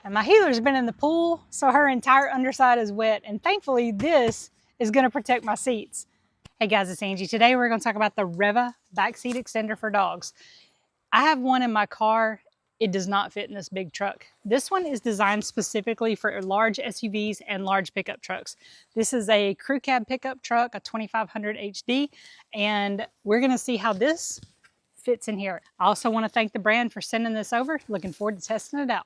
And my heeler's been in the pool, so her entire underside is wet, and thankfully this is gonna protect my seats. Hey guys, it's Angie. Today we're gonna talk about the REEVAA backseat extender for dogs. I have one in my car. It does not fit in this big truck. This one is designed specifically for large SUVs and large pickup trucks. This is a crew cab pickup truck, a 2500 HD, and we're gonna see how this fits in here. I also wanna thank the brand for sending this over. Looking forward to testing it out.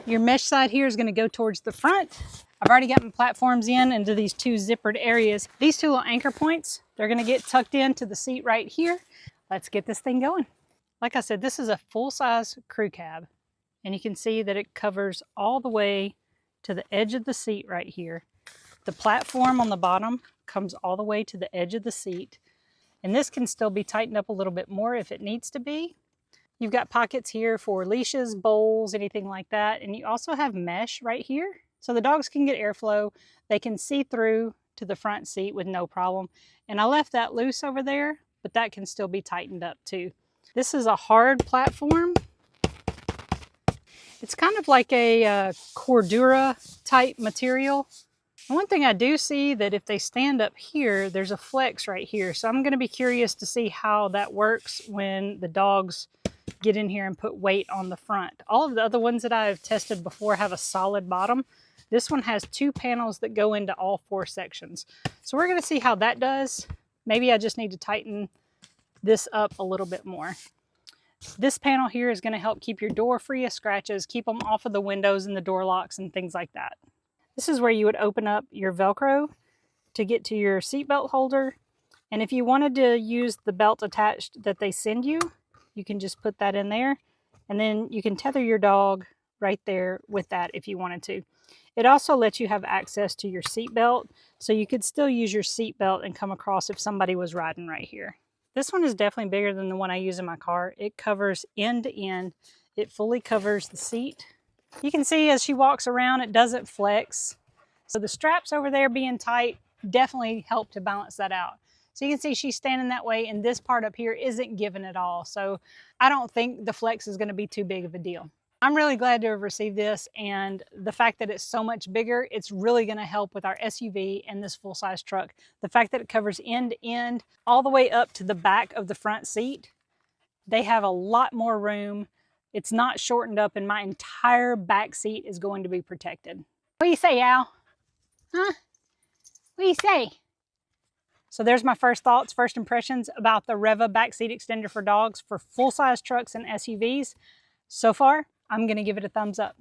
Your mesh side here is gonna go towards the front. I've already got my platforms into these two zippered areas. These two little anchor points, they're gonna get tucked into the seat right here. Let's get this thing going. Like I said, this is a full-size crew cab, and you can see that it covers all the way to the edge of the seat right here. The platform on the bottom comes all the way to the edge of the seat, and this can still be tightened up a little bit more if it needs to be. You've got pockets here for leashes, bowls, anything like that, and you also have mesh right here, so the dogs can get airflow. They can see through to the front seat with no problem, and I left that loose over there, but that can still be tightened up too. This is a hard platform. It's kind of like a Cordura type material. And one thing I do see that if they stand up here, there's a flex right here. So I'm gonna be curious to see how that works when the dogs get in here and put weight on the front. All of the other ones that I've tested before have a solid bottom. This one has two panels that go into all four sections. So we're gonna see how that does. Maybe I just need to tighten this up a little bit more. This panel here is going to help keep your door free of scratches, keep them off of the windows and the door locks and things like that. This is where you would open up your Velcro to get to your seatbelt holder. And if you wanted to use the belt attached that they send you, you can just put that in there. And then you can tether your dog right there with that if you wanted to. It also lets you have access to your seatbelt, so you could still use your seatbelt and come across if somebody was riding right here. This one is definitely bigger than the one I use in my car. It covers end to end. It fully covers the seat. You can see as she walks around, it doesn't flex. So the straps over there being tight definitely help to balance that out. So you can see she's standing that way, and this part up here isn't given at all. So I don't think the flex is going to be too big of a deal. I'm really glad to have received this, and the fact that it's so much bigger, it's really going to help with our SUV and this full-size truck. The fact that it covers end to end all the way up to the back of the front seat, they have a lot more room. It's not shortened up, and my entire back seat is going to be protected. What do you say, Al? Huh? What do you say? So there's my first thoughts, first impressions about the REEVAA backseat extender for dogs for full-size trucks and SUVs. So far, I'm going to give it a thumbs up.